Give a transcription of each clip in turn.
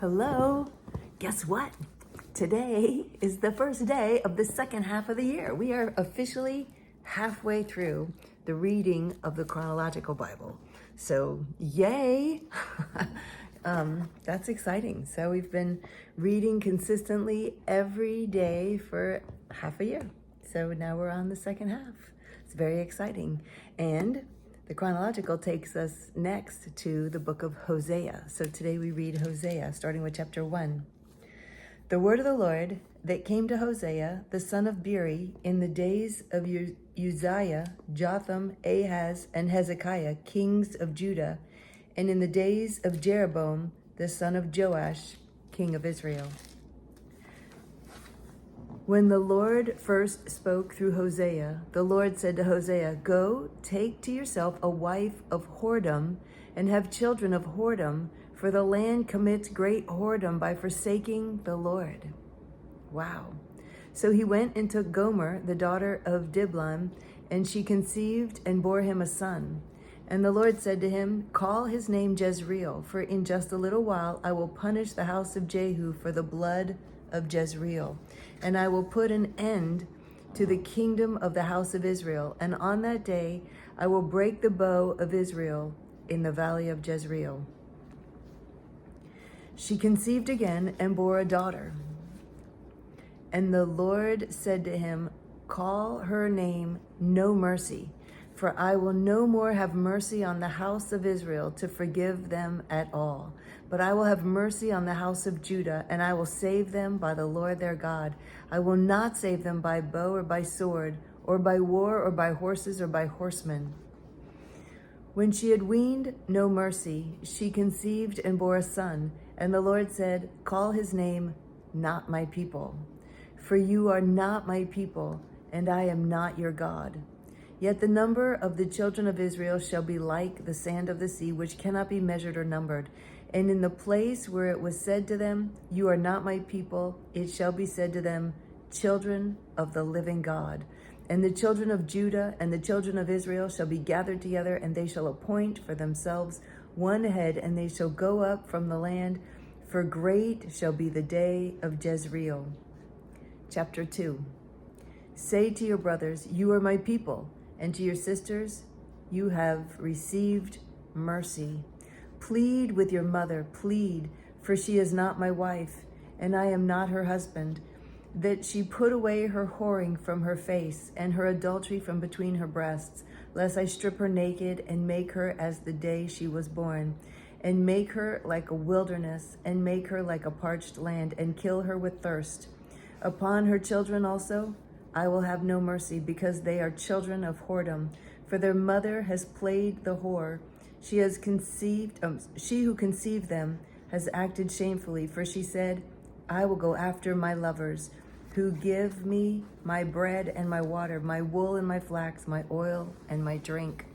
Hello. Guess what? Today is the first day of the second half of the year. We are officially halfway through the reading of the Chronological Bible. So, yay! That's exciting. So, we've been reading consistently every day for half a year. So, now we're on the second half. It's very exciting. And the Chronological takes us next to the book of Hosea. So today we read Hosea, starting with chapter 1. The word of the Lord that came to Hosea, the son of Beeri, in the days of Uzziah, Jotham, Ahaz, and Hezekiah, kings of Judah, and in the days of Jeroboam, the son of Joash, king of Israel. When the Lord first spoke through Hosea, the Lord said to Hosea, "Go, take to yourself a wife of whoredom, and have children of whoredom, for the land commits great whoredom by forsaking the Lord." Wow. So he went and took Gomer, the daughter of Diblaim, and she conceived and bore him a son. And the Lord said to him, "Call his name Jezreel, for in just a little while I will punish the house of Jehu for the blood of Jezreel, and I will put an end to the kingdom of the house of Israel, and on that day I will break the bow of Israel in the valley of Jezreel." She conceived again and bore a daughter. And the Lord said to him, "Call her name No Mercy, for I will no more have mercy on the house of Israel to forgive them at all. But I will have mercy on the house of Judah, and I will save them by the Lord their God. I will not save them by bow or by sword, or by war, or by horses, or by horsemen." When she had weaned No Mercy, she conceived and bore a son. And the Lord said, "Call his name Not My People, for you are not my people, and I am not your God. Yet the number of the children of Israel shall be like the sand of the sea, which cannot be measured or numbered. And in the place where it was said to them, 'You are not my people,' it shall be said to them, 'Children of the living God.' And the children of Judah and the children of Israel shall be gathered together, and they shall appoint for themselves one head, and they shall go up from the land, for great shall be the day of Jezreel." Chapter 2. Say to your brothers, "You are my people," and to your sisters, "You have received mercy." Plead with your mother, plead, for she is not my wife, and I am not her husband, that she put away her whoring from her face, and her adultery from between her breasts, lest I strip her naked, and make her as the day she was born, and make her like a wilderness, and make her like a parched land, and kill her with thirst. Upon her children also I will have no mercy, because they are children of whoredom, for their mother has played the whore. She who conceived them has acted shamefully, for she said, "I will go after my lovers, who give me my bread and my water, my wool and my flax, my oil and my drink.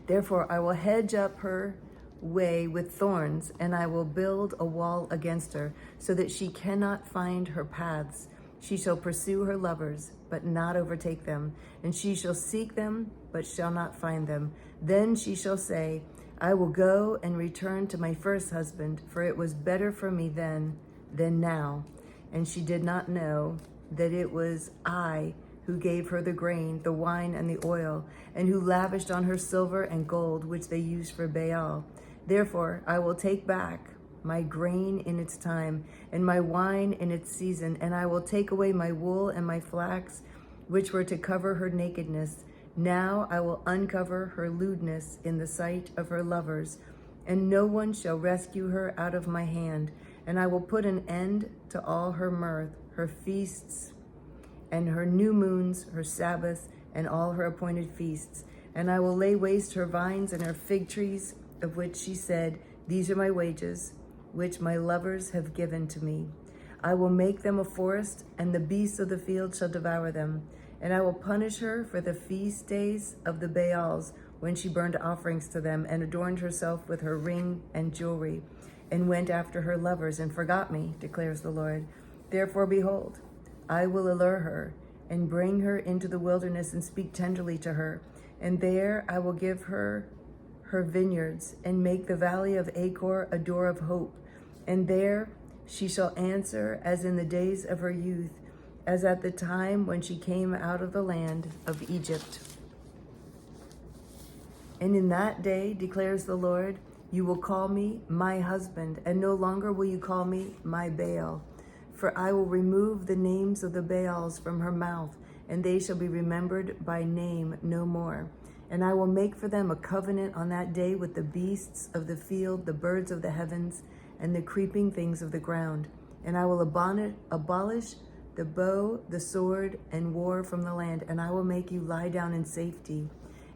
Therefore I will hedge up her way with thorns, and I will build a wall against her, so that she cannot find her paths. She shall pursue her lovers, but not overtake them, and she shall seek them, but shall not find them. Then she shall say, 'I will go and return to my first husband, for it was better for me then than now.' And she did not know that it was I who gave her the grain, the wine, and the oil, and who lavished on her silver and gold, which they used for Baal. Therefore I will take back my grain in its time, and my wine in its season, and I will take away my wool and my flax, which were to cover her nakedness. Now I will uncover her lewdness in the sight of her lovers, and no one shall rescue her out of my hand. And I will put an end to all her mirth, her feasts, and her new moons, her Sabbaths, and all her appointed feasts. And I will lay waste her vines and her fig trees, of which she said, 'These are my wages, which my lovers have given to me.' I will make them a forest, and the beasts of the field shall devour them. And I will punish her for the feast days of the Baals, when she burned offerings to them, and adorned herself with her ring and jewelry, and went after her lovers, and forgot me, declares the Lord. Therefore, behold, I will allure her, and bring her into the wilderness, and speak tenderly to her. And there I will give her her vineyards, and make the valley of Achor a door of hope, And there she shall answer as in the days of her youth, as at the time when she came out of the land of Egypt. And in that day, declares the Lord, you will call me my husband, and no longer will you call me my Baal. For I will remove the names of the Baals from her mouth, and they shall be remembered by name no more. And I will make for them a covenant on that day with the beasts of the field, the birds of the heavens, and the creeping things of the ground. And I will abolish the bow, the sword, and war from the land, and I will make you lie down in safety.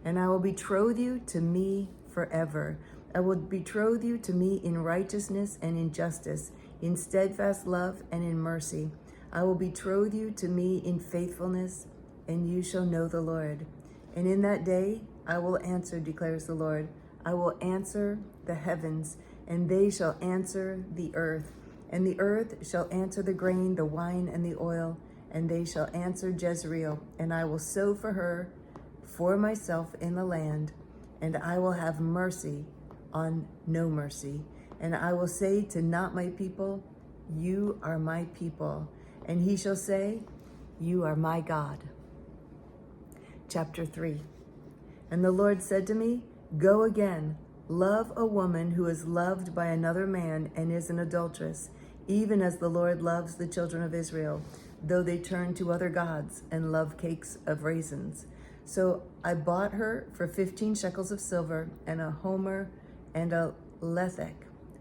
And I will betroth you to me forever. I will betroth you to me in righteousness and in justice, in steadfast love and in mercy. I will betroth you to me in faithfulness, and you shall know the Lord. And in that day I will answer, declares the Lord. I will answer the heavens, and they shall answer the earth. And the earth shall answer the grain, the wine, and the oil, and they shall answer Jezreel. And I will sow for her for myself in the land, and I will have mercy on no mercy. And I will say to not my people, you are my people. And he shall say, you are my God. Chapter 3. And the Lord said to me, go again, love a woman who is loved by another man and is an adulteress, even as the Lord loves the children of Israel, though they turn to other gods and love cakes of raisins. So I bought her for 15 shekels of silver and a homer and a lethek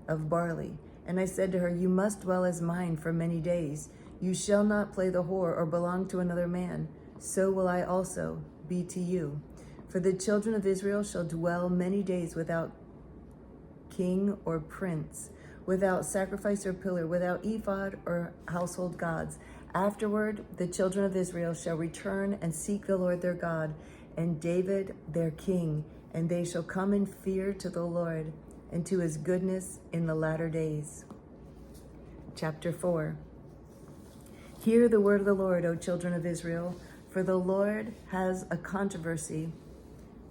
of barley. And I said to her, you must dwell as mine for many days. You shall not play the whore or belong to another man. So will I also be to you. For the children of Israel shall dwell many days without king or prince, without sacrifice or pillar, without ephod or household gods. Afterward, the children of Israel shall return and seek the Lord their God, and David their king, and they shall come in fear to the Lord and to his goodness in the latter days. Chapter 4. Hear the word of the Lord, O children of Israel, for the Lord has a controversy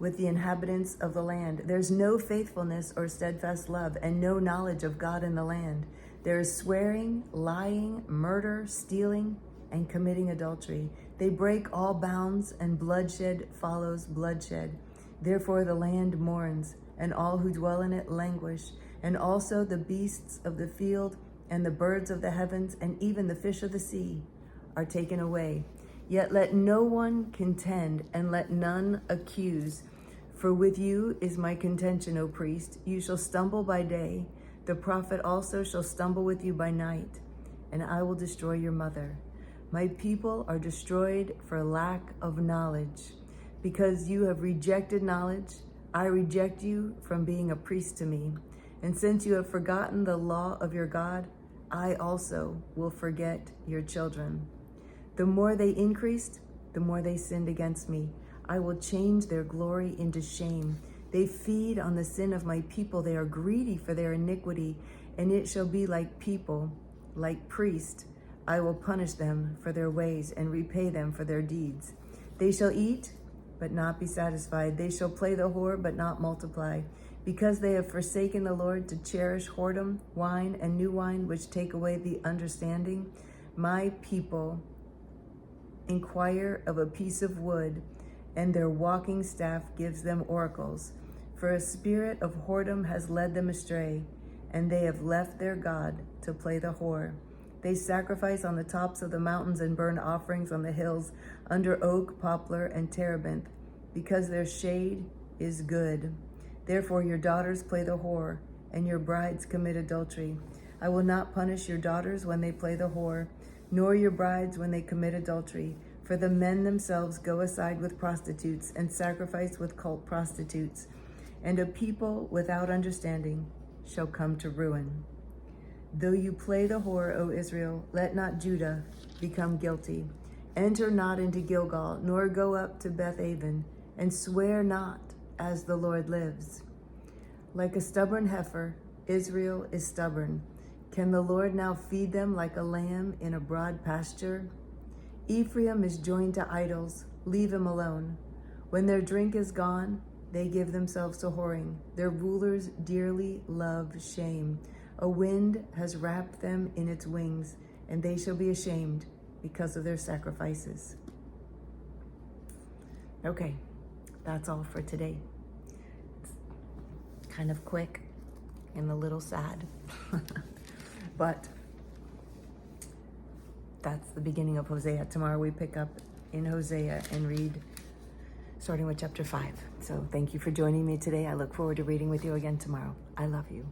with the inhabitants of the land. There's no faithfulness or steadfast love, and no knowledge of God in the land. There is swearing, lying, murder, stealing, and committing adultery. They break all bounds, and bloodshed follows bloodshed. Therefore the land mourns, and all who dwell in it languish, and also the beasts of the field, and the birds of the heavens, and even the fish of the sea are taken away. Yet let no one contend, and let none accuse. For with you is my contention, O priest. You shall stumble by day. The prophet also shall stumble with you by night, and I will destroy your mother. My people are destroyed for lack of knowledge. Because you have rejected knowledge, I reject you from being a priest to me. And since you have forgotten the law of your God, I also will forget your children. The more they increased, the more they sinned against me. I will change their glory into shame. They feed on the sin of my people. They are greedy for their iniquity, and it shall be like people, like priests. I will punish them for their ways and repay them for their deeds. They shall eat, but not be satisfied. They shall play the whore, but not multiply. Because they have forsaken the Lord to cherish whoredom, wine, and new wine, which take away the understanding, my people inquire of a piece of wood, and their walking staff gives them oracles. For a spirit of whoredom has led them astray, and they have left their God to play the whore. They sacrifice on the tops of the mountains and burn offerings on the hills under oak, poplar, and terebinth, because their shade is good. Therefore your daughters play the whore, and your brides commit adultery. I will not punish your daughters when they play the whore, nor your brides when they commit adultery. For the men themselves go aside with prostitutes and sacrifice with cult prostitutes, and a people without understanding shall come to ruin. Though you play the whore, O Israel, let not Judah become guilty. Enter not into Gilgal, nor go up to Beth-aven, and swear not as the Lord lives. Like a stubborn heifer, Israel is stubborn. Can the Lord now feed them like a lamb in a broad pasture? Ephraim is joined to idols. Leave him alone. When their drink is gone, they give themselves to whoring. Their rulers dearly love shame. A wind has wrapped them in its wings, and they shall be ashamed because of their sacrifices. Okay, that's all for today. It's kind of quick and a little sad, but that's the beginning of Hosea. Tomorrow we pick up in Hosea and read starting with chapter 5. So thank you for joining me today. I look forward to reading with you again tomorrow. I love you.